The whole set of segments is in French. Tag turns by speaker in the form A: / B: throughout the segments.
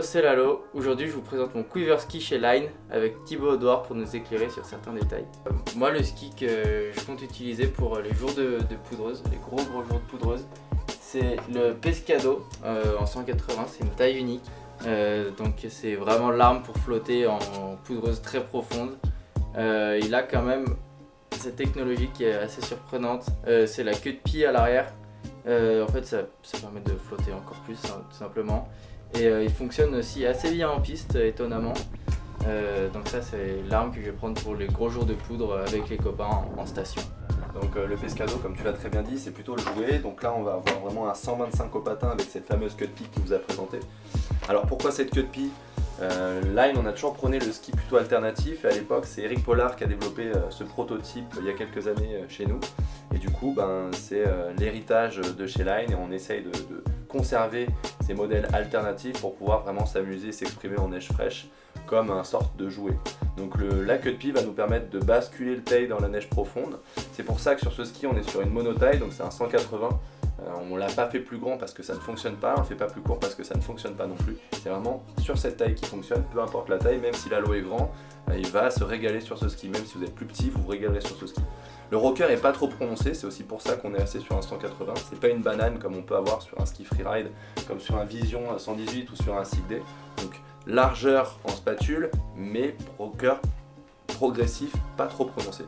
A: c'est Lalo. Aujourd'hui, je vous présente mon Quiver Ski chez Line avec Thibaut Audouard pour nous éclairer sur certains détails. Moi, le ski que je compte utiliser pour les jours de poudreuse, les gros jours de poudreuse, c'est le Pescado en 180, c'est une taille unique. Donc c'est vraiment l'arme pour flotter en poudreuse très profonde. Il a quand même cette technologie qui est assez surprenante, c'est la queue de pie à l'arrière. En fait ça permet de flotter encore plus tout simplement. Et il fonctionne aussi assez bien en piste étonnamment. Donc ça c'est l'arme que je vais prendre pour les gros jours de poudre avec les copains en station.
B: Donc le Pescado, comme tu l'as très bien dit, c'est plutôt le jouet. Donc là on va avoir vraiment un 125 au patin avec cette fameuse queue de pie qui vous a présenté. Alors pourquoi cette queue de pie? Line, on a toujours prôné le ski plutôt alternatif, et à l'époque c'est Eric Pollard qui a développé ce prototype il y a quelques années chez nous, et du coup c'est l'héritage de chez Line, et on essaye de conserver ces modèles alternatifs pour pouvoir vraiment s'amuser et s'exprimer en neige fraîche comme un sorte de jouet. Donc la queue de pie va nous permettre de basculer le tail dans la neige profonde. C'est pour ça que sur ce ski on est sur une monotaille, donc c'est un 180. On ne l'a pas fait plus grand parce que ça ne fonctionne pas, on ne fait pas plus court parce que ça ne fonctionne pas non plus. C'est vraiment sur cette taille qui fonctionne, peu importe la taille, même si Lalo est grand, il va se régaler sur ce ski. Même si vous êtes plus petit, vous vous régalerez sur ce ski. Le rocker n'est pas trop prononcé, c'est aussi pour ça qu'on est resté sur un 180. C'est pas une banane comme on peut avoir sur un ski freeride, comme sur un Vision 118 ou sur un Sig Day. Donc largeur en spatule, mais rocker progressif, pas trop prononcé.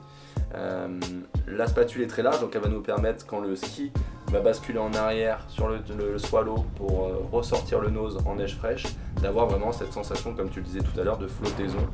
B: La spatule est très large, donc elle va nous permettre, quand le ski va basculer en arrière sur le swallow pour ressortir le nose en neige fraîche, d'avoir vraiment cette sensation, comme tu le disais tout à l'heure, de flottaison,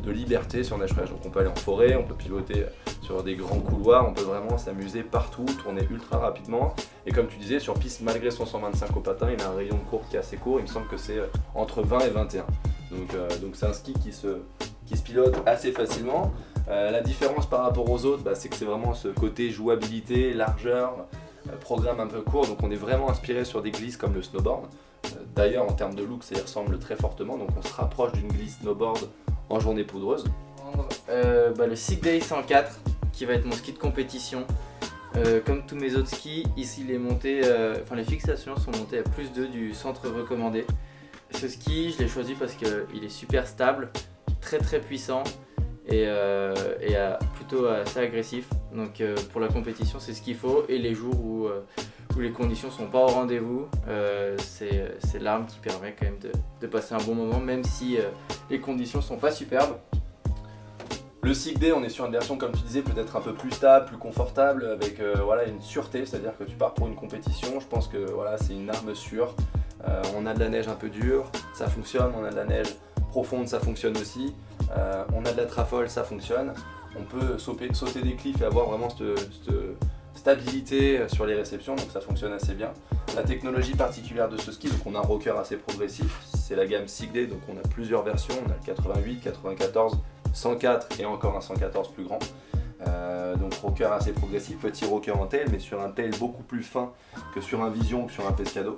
B: de liberté sur neige fraîche. Donc on peut aller en forêt, on peut pivoter sur des grands couloirs, on peut vraiment s'amuser partout, tourner ultra rapidement. Et comme tu disais, sur piste, malgré son 125 au patin, il a un rayon de courbe qui est assez court, il me semble que c'est entre 20 et 21. Donc c'est un ski qui se pilote assez facilement. La différence par rapport aux autres, c'est que c'est vraiment ce côté jouabilité, largeur, programme un peu court, donc on est vraiment inspiré sur des glisses comme le snowboard. D'ailleurs en termes de look ça y ressemble très fortement, donc on se rapproche d'une glisse snowboard en journée poudreuse.
A: Le Sig Day 104 qui va être mon ski de compétition. Comme tous mes autres skis, ici les fixations sont montées à plus 2 du centre recommandé. Ce ski je l'ai choisi parce qu'il est super stable, très puissant et plutôt assez agressif. Donc pour la compétition c'est ce qu'il faut, et les jours où les conditions sont pas au rendez-vous, c'est l'arme qui permet quand même de passer un bon moment, même si les conditions sont pas superbes.
B: Le Sig Day, on est sur une version, comme tu disais, peut-être un peu plus stable, plus confortable, avec une sûreté, c'est-à-dire que tu pars pour une compétition. Je pense que c'est une arme sûre. On a de la neige un peu dure, ça fonctionne. On a de la neige profonde, ça fonctionne aussi. On a de la trafole, ça fonctionne. On peut sauter des cliffs et avoir vraiment cette stabilité sur les réceptions, donc ça fonctionne assez bien. La technologie particulière de ce ski, donc on a un rocker assez progressif, c'est la gamme Sig Day, donc on a plusieurs versions, on a le 88, 94, 104 et encore un 114 plus grand. Donc rocker assez progressif, petit rocker en tail, mais sur un tail beaucoup plus fin que sur un Vision ou sur un Pescado.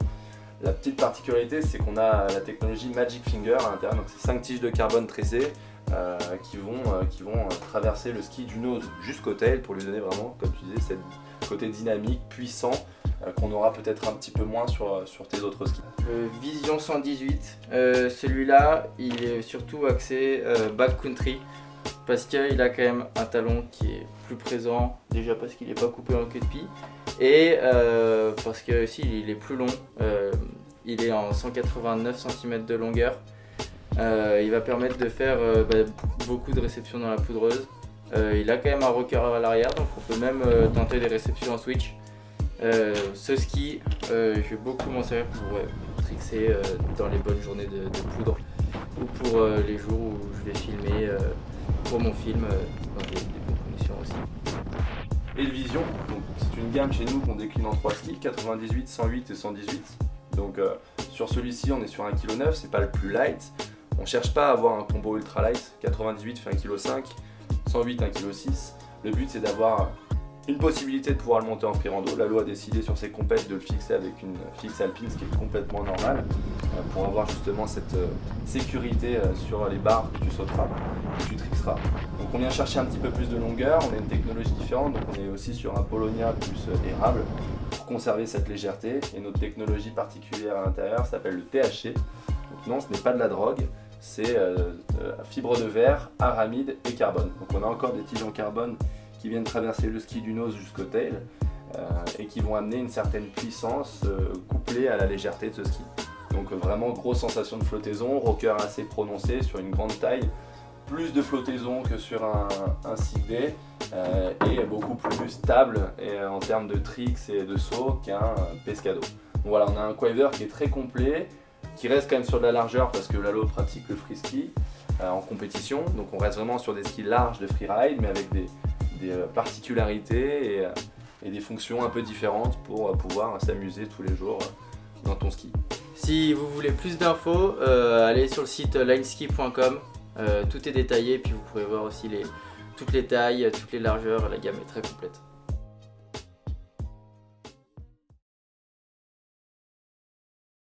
B: La petite particularité, c'est qu'on a la technologie Magic Finger à l'intérieur, donc c'est 5 tiges de carbone tressées qui vont traverser le ski du nose jusqu'au tail pour lui donner vraiment, comme tu disais, ce côté dynamique, puissant, qu'on aura peut-être un petit peu moins sur tes autres skis.
A: Le Vision 118, celui-là il est surtout axé backcountry, parce qu'il a quand même un talon qui est plus présent, déjà parce qu'il n'est pas coupé en queue de pie, et parce que aussi il est plus long, il est en 189 cm de longueur. Il va permettre de faire beaucoup de réceptions dans la poudreuse. Il a quand même un rocker à l'arrière, donc on peut même tenter des réceptions en switch. Ce ski, je vais beaucoup m'en servir pour trickser dans les bonnes journées de poudre, ou pour les jours où je vais filmer pour mon film dans des bonnes conditions aussi.
B: Et le Vision, c'est une gamme chez nous qu'on décline en 3 skis, 98, 108 et 118. Donc sur celui-ci on est sur 1,9 kg, c'est pas le plus light. On cherche pas à avoir un combo ultra light, 98 fait 1,5 kg, 108 1,6 kg. Le but c'est d'avoir une possibilité de pouvoir le monter en freerando. Lalo a décidé sur ses compètes de le fixer avec une fixe alpine, ce qui est complètement normal, pour avoir justement cette sécurité sur les barres que tu sauteras, que tu trixeras. Donc on vient chercher un petit peu plus de longueur, on a une technologie différente, donc on est aussi sur un Polonia plus érable pour conserver cette légèreté. Et notre technologie particulière à l'intérieur s'appelle le THC. Donc non, ce n'est pas de la drogue, c'est fibre de verre, aramide et carbone. Donc on a encore des tiges en carbone qui viennent traverser le ski du nose jusqu'au tail et qui vont amener une certaine puissance couplée à la légèreté de ce ski. Donc vraiment grosse sensation de flottaison, rocker assez prononcé sur une grande taille, plus de flottaison que sur un Sigday et beaucoup plus stable en termes de tricks et de sauts qu'un Pescado. Donc voilà, on a un quiver qui est très complet, qui reste quand même sur de la largeur parce que Lalo pratique le free ski en compétition, donc on reste vraiment sur des skis larges de freeride mais avec des particularités et des fonctions un peu différentes pour pouvoir s'amuser tous les jours dans ton ski.
A: Si vous voulez plus d'infos, allez sur le site lineski.com, tout est détaillé, puis vous pourrez voir aussi toutes les tailles, toutes les largeurs, la gamme est très complète.